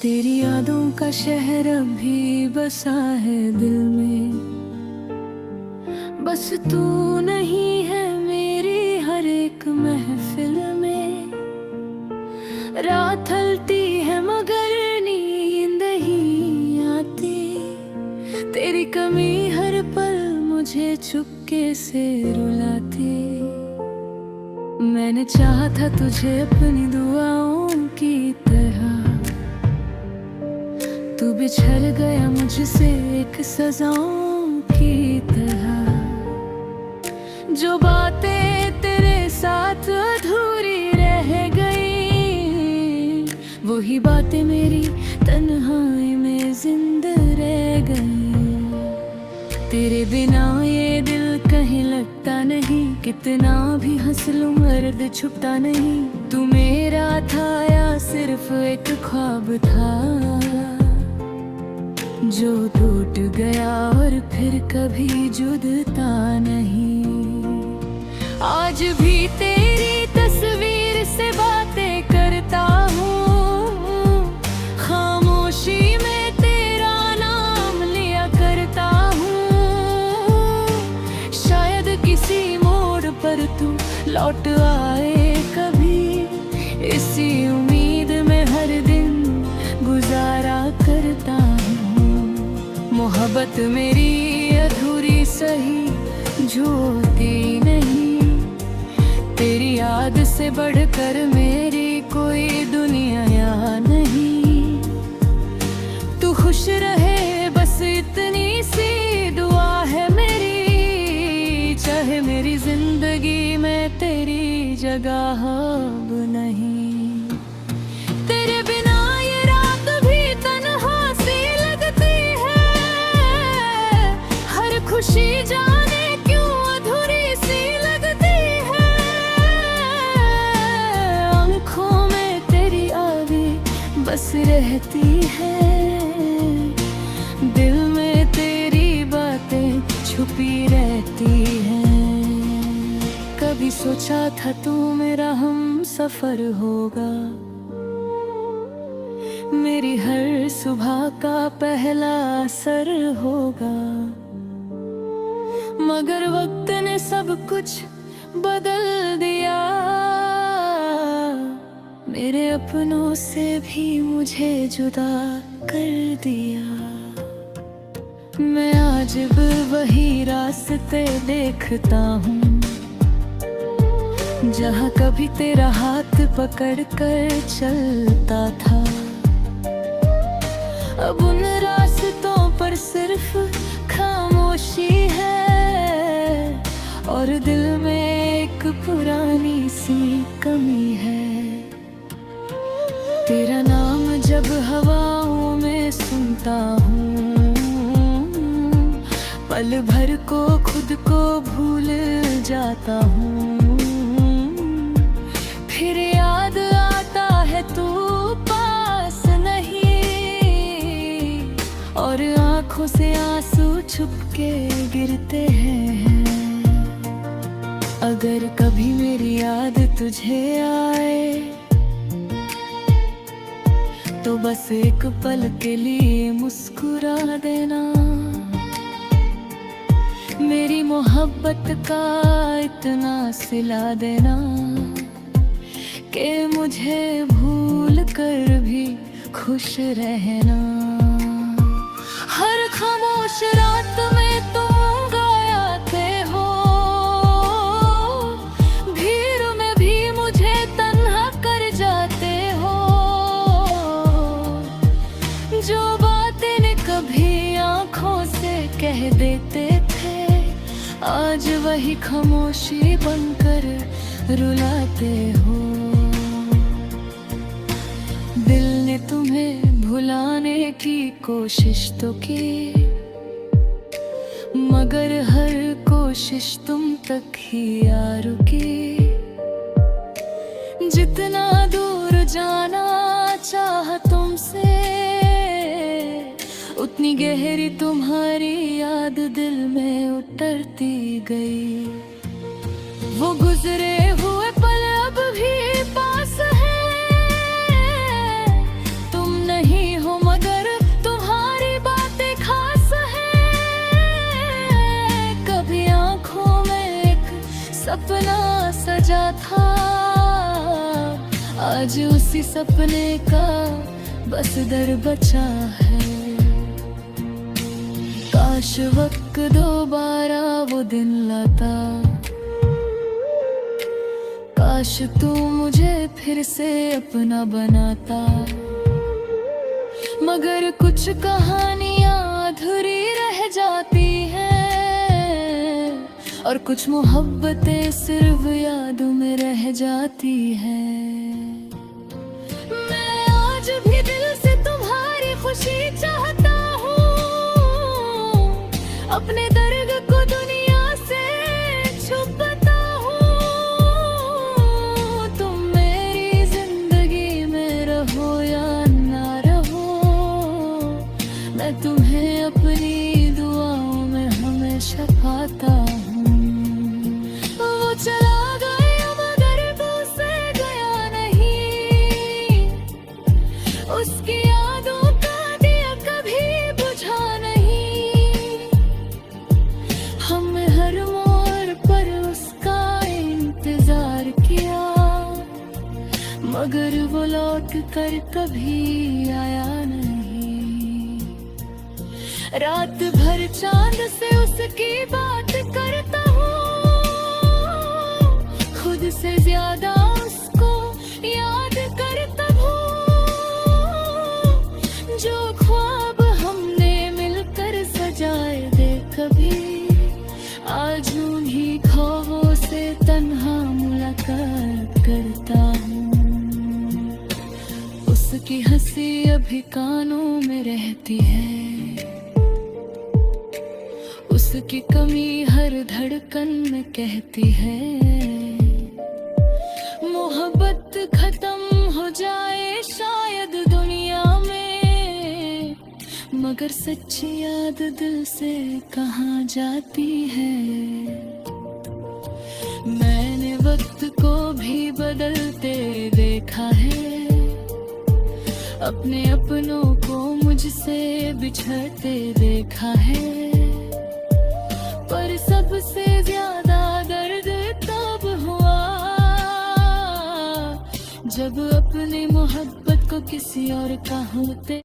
तेरी यादों का शहर अभी बसा है दिल में, बस तू नहीं है मेरी हर एक महफिल में। रात ढलती है मगर नींद नहीं आती, तेरी कमी हर पल मुझे चुपके से रुलाती। मैंने चाहा था तुझे अपनी दुआओं की तरह, तू बिछड़ गया मुझसे एक सजाओं की तरह। जो बातें तेरे साथ अधूरी रह गई, वही बातें मेरी तन्हाई में जिंदा रह गई। तेरे बिना ये दिल कहीं लगता नहीं, कितना भी हंस लूं दर्द छुपता नहीं। तू मेरा था या सिर्फ एक ख्वाब था जो टूट गया और फिर कभी जुड़ता नहीं। आज भी तेरी तस्वीर से बातें करता हूँ, खामोशी में तेरा नाम लिया करता हूँ। शायद किसी मोड़ पर तू लौट आए कभी, इसी उम्मीद में हर दिन गुजारा करता हूँ। मोहब्बत मेरी अधूरी सही झूठी नहीं, तेरी याद से बढ़कर मेरी कोई दुनिया यहाँ नहीं। तू खुश रहे बस इतनी सी दुआ है मेरी, चाहे मेरी जिंदगी में तेरी जगह अब नहीं। तेरे बिना ये रात भी तन्हा सी लगती है, हर खुशी जाने क्यों अधूरी सी लगती है। आँखों में तेरी आवाज़ बस रहती है, दिल में तेरी बातें छुपी रहती हैं। कभी सोचा था तू मेरा हम सफर होगा, मेरी हर सुबह का पहला असर होगा। मगर वक्त ने सब कुछ बदल दिया, मेरे अपनों से भी मुझे जुदा कर दिया। मैं आज भी वही रास्ते देखता हूँ, जहाँ कभी तेरा हाथ पकड़ कर चलता था। अब उन रास्तों पर सिर्फ खामोशी है, और दिल में एक पुरानी सी कमी है। तेरा नाम जब हवाओं में सुनता हूँ, पल भर को खुद को भूल जाता हूँ। फिर याद आता है तू पास नहीं, और आँखों से आंसू छुपके गिरते हैं। अगर कभी मेरी याद तुझे आए, तो बस एक पल के लिए मुस्कुरा देना। मेरी मोहब्बत का इतना सिला देना कि मुझे भूल कर भी खुश रहना। हर खामोश रात में तुम गाते हो, भीड़ में भी मुझे तन्हा कर जाते हो। जो बातें कभी आंखों से कह देते थे, आज वही खामोशी बनकर रुलाते हो। दिल ने तुम्हें भुलाने की कोशिश तो की, मगर हर कोशिश तुम तक ही आ रुकी। जितना दूर जाना चाहा तुमसे, उतनी गहरी तुम्हारी याद दिल में उतरती गई। वो गुजरे हुए पल अब भी पास है। तुम नहीं हो मगर तुम्हारी बातें खास है। कभी आंखों में एक सपना सजा था, आज उसी सपने का बस दर बचा है। काश वक्त दोबारा वो दिन लाता, काश तू मुझे फिर से अपना बनाता। मगर कुछ कहानियां अधूरी रह जाती हैं, और कुछ मोहब्बतें सिर्फ यादों में रह जाती हैं। मैं आज भी दिल से तुम्हारी खुशी चाहता हूँ, अपने दर्द को दुनिया से छुपाता हूँ। तुम मेरी जिंदगी में रहो या ना रहो, मैं तुम्हें अपनी दुआओं में हमेशा पाता हूँ। वो चला गया मगर तुझसे गया नहीं, उसकी यादों का दिया कभी बुझा नहीं। हमने हर मोड़ पर उसका इंतजार किया, मगर वो लौट कर कभी आया नहीं। रात भर चांद से उसकी बात करता हूँ, खुद से ज्यादा उसको याद करता हूँ। जो ख्वाब हमने मिलकर सजाए थे कभी, आज उन्हीं ख्वाबों से तन्हा मुलाकात करता हूँ। उसकी हंसी अभी कानों में रहती है, उसकी कमी हर धड़कन में कहती है। मोहब्बत खत्म हो जाए शायद दुनिया में, मगर सच्ची याद दिल से कहाँ जाती है। मैंने वक्त को भी बदलते देखा है, अपने अपनों को मुझसे बिछड़ते देखा है। पर सबसे ज्यादा दर्द तब हुआ जब अपनी मोहब्बत को किसी और का होते